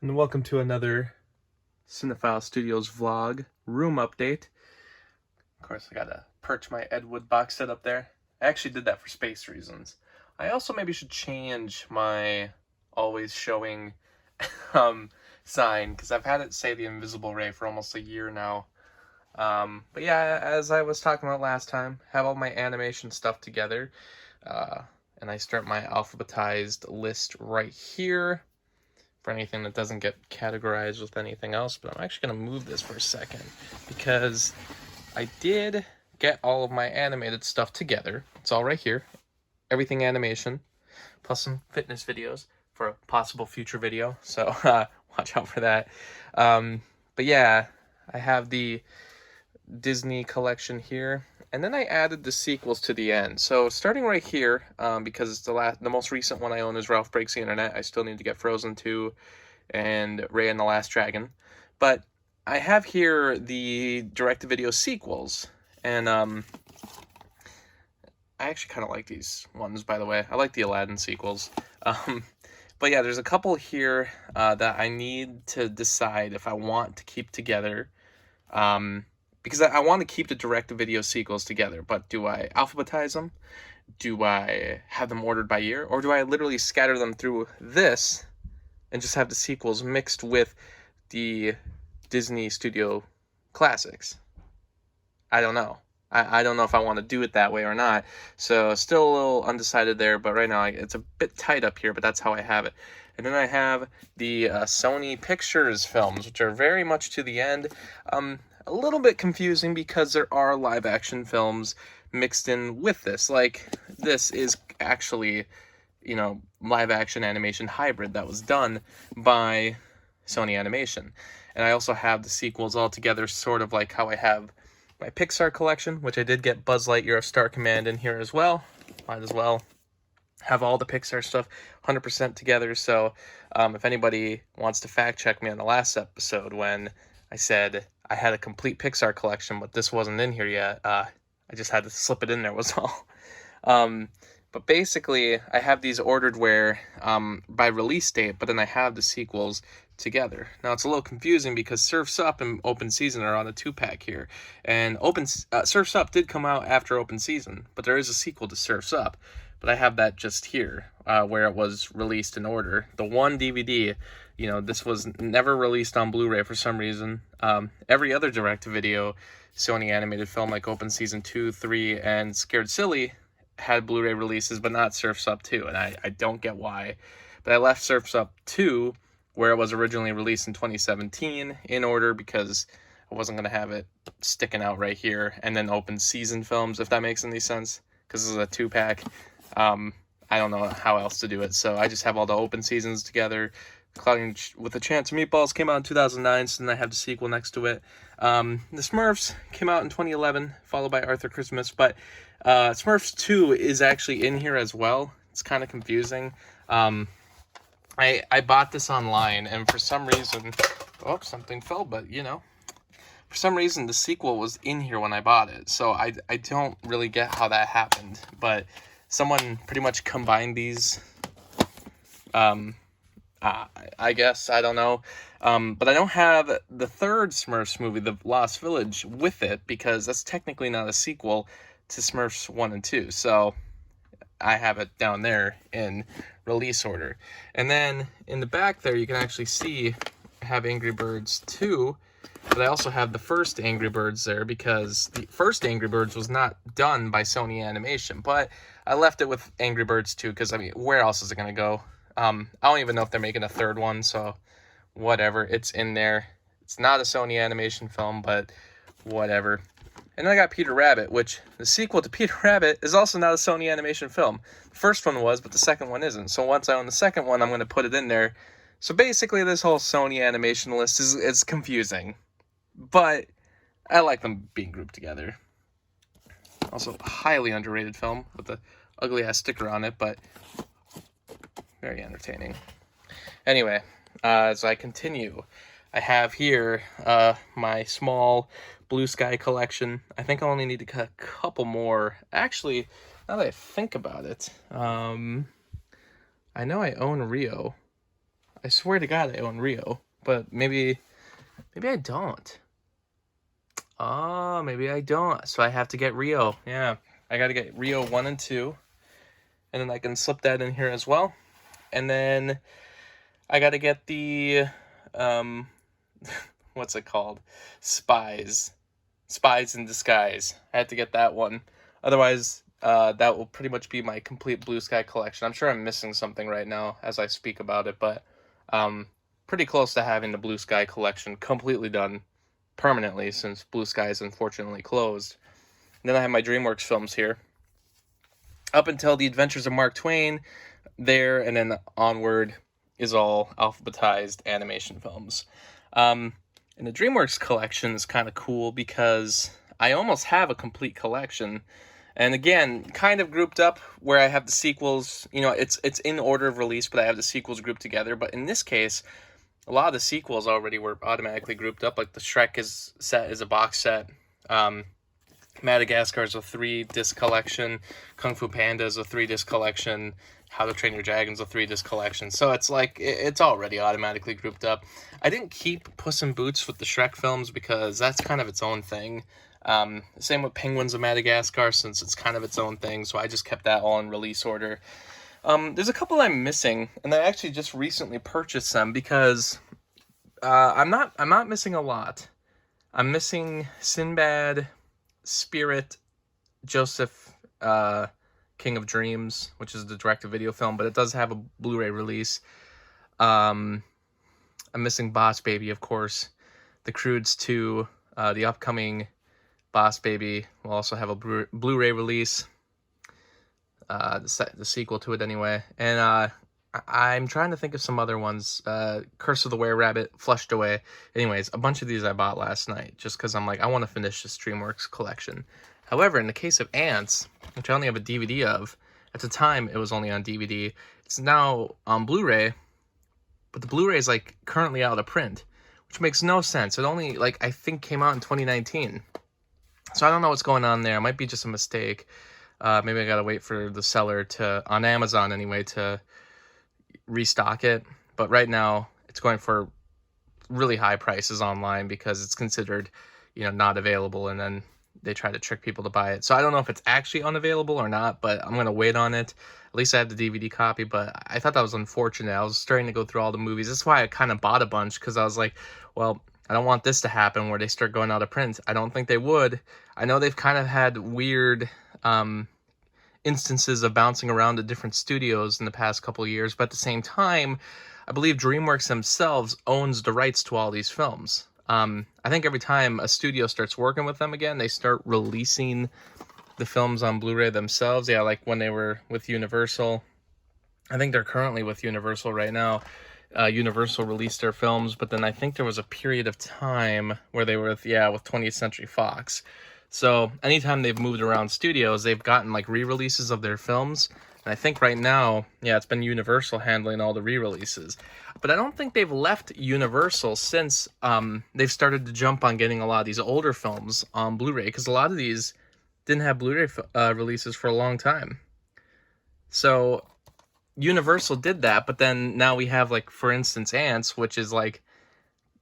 And welcome to another Cinephile Studios vlog room update. Of course, I gotta perch my Ed Wood box set up there. I actually did that for space reasons. I also maybe should change my always showing sign, because I've had it say the invisible ray for almost a year now. But yeah, as I was talking about last time, have all my animation stuff together. And I start my alphabetized list right here for anything that doesn't get categorized with anything else. But I'm actually going to move this for a second because I did get all of my animated stuff together. It's all right here. Everything animation, plus some fitness videos for a possible future video. So watch out for that. But yeah, I have the Disney collection here. And then I added the sequels to the end. So starting right here, because it's the most recent one I own is Ralph Breaks the Internet. I still need to get Frozen 2 and Raya and the Last Dragon. But I have here the direct-to-video sequels. And I actually kind of like these ones, by the way. I like the Aladdin sequels. But yeah, there's a couple here that I need to decide if I want to keep together. Because I want to keep the direct-to-video sequels together, but do I alphabetize them? Do I have them ordered by year? Or do I literally scatter them through this and just have the sequels mixed with the Disney Studio classics? I don't know. I don't know if I want to do it that way or not. So still a little undecided there, but right now it's a bit tight up here, but that's how I have it. And then I have the Sony Pictures films, which are very much to the end. A little bit confusing because there are live action films mixed in with this. Like, this is actually, live action animation hybrid that was done by Sony Animation. And I also have the sequels all together, sort of like how I have my Pixar collection, which I did get Buzz Lightyear of Star Command in here as well. Might as well have all the Pixar stuff 100% together. So if anybody wants to fact check me on the last episode when I said I had a complete Pixar collection, but this wasn't in here yet, I just had to slip it in there was all. But basically, I have these ordered by release date, but then I have the sequels together. Now, it's a little confusing because Surf's Up and Open Season are on a 2-pack here. And Surf's Up did come out after Open Season, but there is a sequel to Surf's Up. But I have that just here, where it was released in order. The one DVD, this was never released on Blu-ray for some reason. Every other direct-to-video Sony animated film, like Open Season 2, 3, and Scared Silly, had Blu-ray releases, but not Surf's Up 2, and I don't get why. But I left Surf's Up 2, where it was originally released in 2017, in order because I wasn't going to have it sticking out right here, and then Open Season films, if that makes any sense, because this is a 2-pack. I don't know how else to do it, so I just have all the Open Seasons together. Clouding with a Chance of Meatballs came out in 2009, so then I have the sequel next to it. The Smurfs came out in 2011, followed by Arthur Christmas, but Smurfs 2 is actually in here as well. It's kind of confusing. I bought this online, and for some reason, something fell, but for some reason the sequel was in here when I bought it, so I don't really get how that happened, but someone pretty much combined these, I guess, I don't know, but I don't have the third Smurfs movie, The Lost Village, with it, because that's technically not a sequel to Smurfs 1 and 2, so I have it down there in release order. And then in the back there, you can actually see I have Angry Birds 2, but I also have the first Angry Birds there because the first Angry Birds was not done by Sony Animation, but I left it with Angry Birds 2 because, where else is it going to go? I don't even know if they're making a third one, so whatever. It's in there. It's not a Sony Animation film, but whatever. And then I got Peter Rabbit, which the sequel to Peter Rabbit is also not a Sony Animation film. The first one was, but the second one isn't. So once I own the second one, I'm going to put it in there. So basically, this whole Sony Animation list is confusing. But I like them being grouped together. Also, a highly underrated film with the ugly-ass sticker on it, but very entertaining. Anyway, as I continue, I have here my small Blue Sky collection. I think I only need to cut a couple more. Actually, now that I think about it, I know I own Rio. I swear to God I own Rio, but maybe I don't. Oh, maybe I don't. So I have to get Rio. Yeah, I got to get Rio 1 and 2, and then I can slip that in here as well. And then I got to get the um what's it called? Spies. Spies in Disguise. I had to get that one. Otherwise, that will pretty much be my complete Blue Sky collection. I'm sure I'm missing something right now as I speak about it, but pretty close to having the Blue Sky collection completely done permanently, since Blue Sky is unfortunately closed. And then I have my Dreamworks films here. Up until The Adventures of Mark Twain, there, and then onward is all alphabetized animation films. And the Dreamworks collection is kind of cool because I almost have a complete collection. And again, kind of grouped up where I have the sequels, it's in order of release, but I have the sequels grouped together. But in this case, a lot of the sequels already were automatically grouped up. Like the Shrek is set as a box set. Madagascar is a 3-disc collection. Kung Fu Panda is a 3-disc collection. How to Train Your Dragon is a 3-disc collection. So it's like, it's already automatically grouped up. I didn't keep Puss in Boots with the Shrek films because that's kind of its own thing. Same with Penguins of Madagascar, since it's kind of its own thing. So I just kept that all in release order. There's a couple I'm missing, and I actually just recently purchased them because I'm not missing a lot. I'm missing Sinbad, Spirit, Joseph, King of Dreams, which is the direct-to-video film, but it does have a Blu-ray release. I'm missing Boss Baby, of course. The Croods 2, the upcoming Boss Baby will also have a Blu-ray release. The sequel to it anyway. And I'm trying to think of some other ones. Curse of the Were-Rabbit, Flushed Away. Anyways, a bunch of these I bought last night just because I'm like, I want to finish this DreamWorks collection. However, in the case of Ants, which I only have a DVD of, at the time it was only on DVD. It's now on Blu-ray, but the Blu-ray is like currently out of print, which makes no sense. It only I think came out in 2019. So I don't know what's going on there. It might be just a mistake. Maybe I gotta wait for the seller to, on Amazon anyway, to restock it. But right now it's going for really high prices online because it's considered, not available, and then they try to trick people to buy it. So I don't know if it's actually unavailable or not, but I'm gonna wait on it. At least I have the DVD copy, but I thought that was unfortunate. I was starting to go through all the movies. That's why I kind of bought a bunch, because I was like, well, I don't want this to happen where they start going out of print. I don't think they would. I know they've kind of had weird instances of bouncing around to different studios in the past couple of years, but at the same time, I believe DreamWorks themselves owns the rights to all these films. I think every time a studio starts working with them again, they start releasing the films on Blu-ray themselves. Yeah, like when they were with Universal. I think they're currently with Universal right now. Universal released their films, but then I think there was a period of time where they were with 20th Century Fox. So anytime they've moved around studios, they've gotten re-releases of their films. And I think right now, it's been Universal handling all the re-releases. But I don't think they've left Universal since they've started to jump on getting a lot of these older films on Blu-ray, because a lot of these didn't have Blu-ray releases for a long time. So Universal did that, but then now we have, for instance, Ants, which is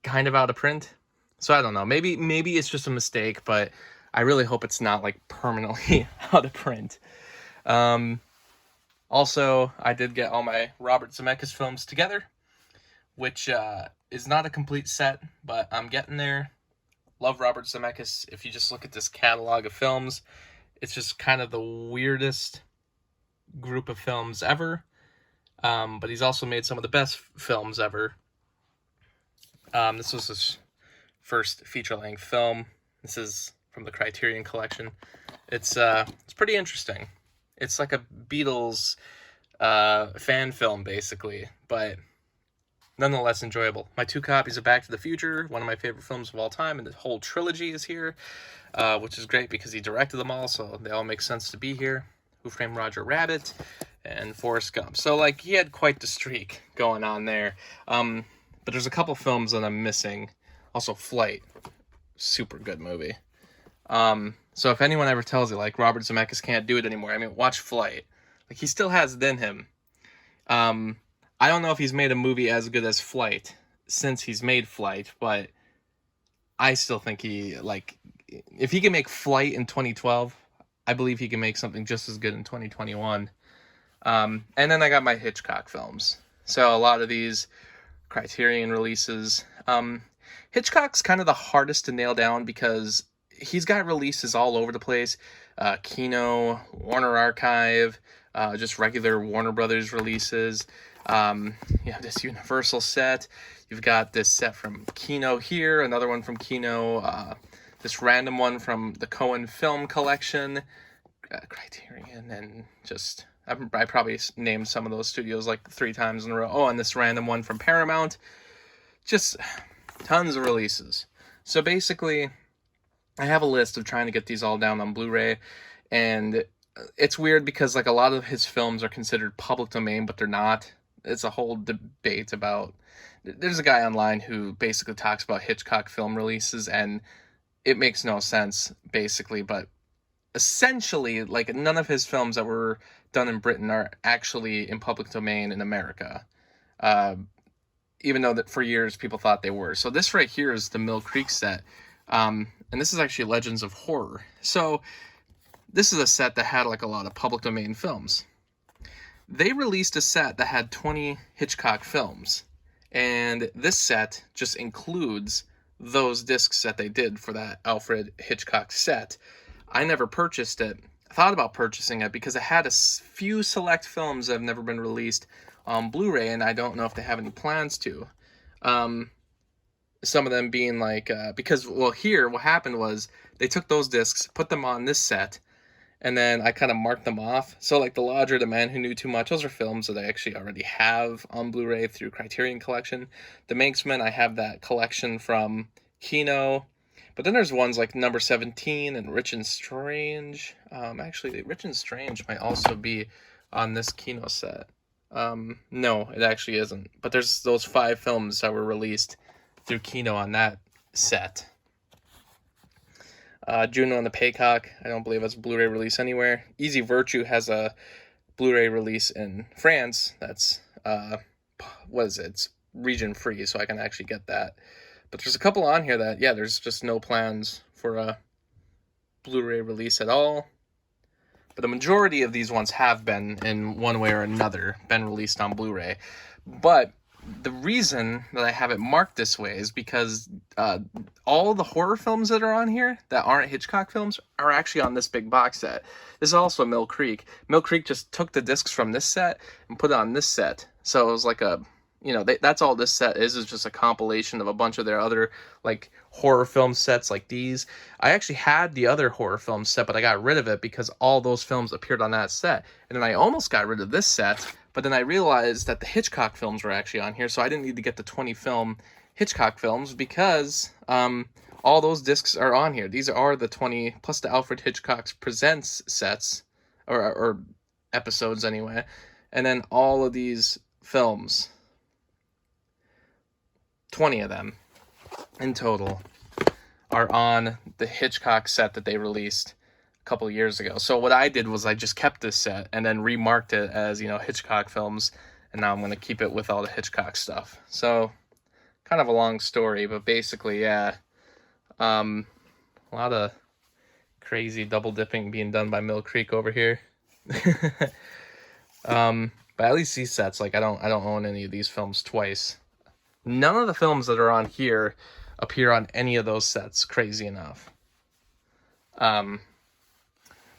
kind of out of print. So I don't know. Maybe it's just a mistake, but I really hope it's not permanently out of print. Also, I did get all my Robert Zemeckis films together, which is not a complete set, but I'm getting there. Love Robert Zemeckis. If you just look at this catalog of films, it's just kind of the weirdest group of films ever. But he's also made some of the best films ever. This was his first feature-length film. This is from the Criterion Collection. It's pretty interesting. It's like a Beatles fan film, basically, but nonetheless enjoyable. My 2 copies of Back to the Future, one of my favorite films of all time, and the whole trilogy is here, which is great because he directed them all, so they all make sense to be here. Who Framed Roger Rabbit and Forrest Gump. So, he had quite the streak going on there. But there's a couple films that I'm missing. Also, Flight. Super good movie. So if anyone ever tells you, Robert Zemeckis can't do it anymore, watch Flight. He still has it in him. I don't know if he's made a movie as good as Flight since he's made Flight, but I still think if he can make Flight in 2012, I believe he can make something just as good in 2021. And then I got my Hitchcock films. So a lot of these Criterion releases. Hitchcock's kind of the hardest to nail down because he's got releases all over the place. Kino, Warner Archive, just regular Warner Brothers releases. You have this Universal set. You've got this set from Kino here, another one from Kino, this random one from the Cohen Film Collection, Criterion, and just... I probably named some of those studios like 3 times in a row. Oh, and this random one from Paramount. Just tons of releases. So basically, I have a list of trying to get these all down on Blu-ray. And it's weird because like a lot of his films are considered public domain, but they're not. It's a whole debate about... There's a guy online who basically talks about Hitchcock film releases, and it makes no sense, basically. But essentially, like, none of his films that were done in Britain are actually in public domain in America, even though that for years people thought they were. So this right here is the Mill Creek set, and this is actually Legends of Horror. So this is a set that had like a lot of public domain films. They released a set that had 20 Hitchcock films, and this set just includes those discs that they did for that Alfred Hitchcock set. I never purchased it. I thought about purchasing it because it had a few select films that have never been released on Blu-ray, and I don't know if they have any plans to. Some of them being like, because, well, here, what happened was they took those discs, put them on this set, and then I kind of marked them off. So, like, The Lodger, The Man Who Knew Too Much, those are films that I actually already have on Blu-ray through Criterion Collection. The Manxman, I have that collection from Kino. But then there's ones like Number 17 and Rich and Strange. Actually, Rich and Strange might also be on this Kino set. No, it actually isn't. But there's those 5 films that were released through Kino on that set. Juno and the Paycock, I don't believe it's a Blu-ray release anywhere. Easy Virtue has a Blu-ray release in France. That's, what is it? It's region free, so I can actually get that. But there's a couple on here that, yeah, there's just no plans for a Blu-ray release at all. But the majority of these ones have been, in one way or another, been released on Blu-ray. But the reason that I have it marked this way is because all the horror films that are on here that aren't Hitchcock films are actually on this big box set. This is also Mill Creek. Mill Creek just took the discs from this set and put it on this set. So it was like a... You know, that's all this set is just a compilation of a bunch of their other, like, horror film sets like these. I actually had the other horror film set, but I got rid of it because all those films appeared on that set. And then I almost got rid of this set, but then I realized that the Hitchcock films were actually on here, so I didn't need to get the 20 film Hitchcock films because all those discs are on here. These are the 20, plus the Alfred Hitchcock Presents sets, or episodes anyway. And then all of these films... 20 of them in total are on the Hitchcock set that they released a couple years ago. So what I did was I just kept this set and then remarked it as, you know, Hitchcock films, and now I'm going to keep it with all the Hitchcock stuff. So kind of a long story, but basically, yeah, a lot of crazy double dipping being done by Mill Creek over here. But at least these sets, like, I don't own any of these films twice. None of the films that are on here appear on any of those sets, crazy enough. But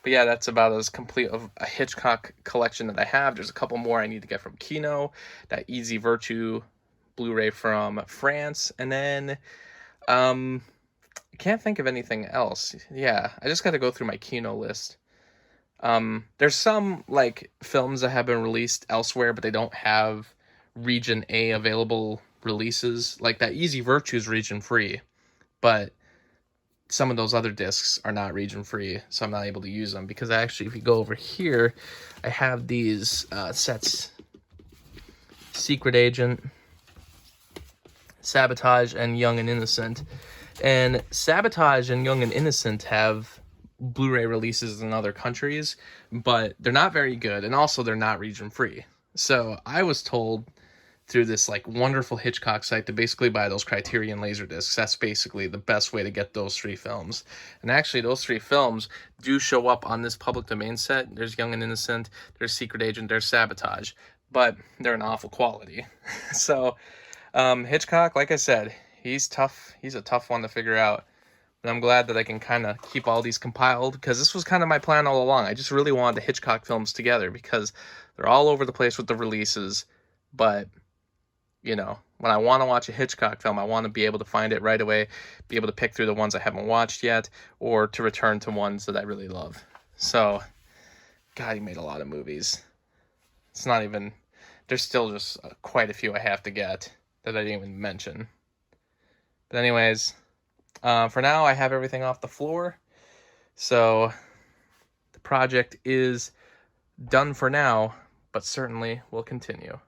yeah, that's about as complete of a Hitchcock collection that I have. There's a couple more I need to get from Kino, that Easy Virtue Blu-ray from France, and then I can't think of anything else. Yeah, I just got to go through my Kino list. There's some, like, films that have been released elsewhere, but they don't have Region A available releases. Like that Easy Virtue is region free, but some of those other discs are not region free, so I'm not able to use them because actually, if you go over here, I have these sets: Secret Agent, Sabotage, and Young and Innocent. And Sabotage and Young and Innocent have Blu-ray releases in other countries, but they're not very good, and also they're not region free. So I was told through this like wonderful Hitchcock site to basically buy those Criterion Laserdiscs. That's basically the best way to get those 3 films. And actually, those 3 films do show up on this public domain set. There's Young and Innocent, there's Secret Agent, there's Sabotage, but they're an awful quality. So Hitchcock, like I said, he's tough. He's a tough one to figure out. And I'm glad that I can kind of keep all these compiled, because this was kind of my plan all along. I just really wanted the Hitchcock films together because they're all over the place with the releases, but you know, when I want to watch a Hitchcock film, I want to be able to find it right away, be able to pick through the ones I haven't watched yet, or to return to ones that I really love. So, God, he made a lot of movies. It's not even, there's still just quite a few I have to get that I didn't even mention. But anyways, for now, I have everything off the floor. So, the project is done for now, but certainly will continue.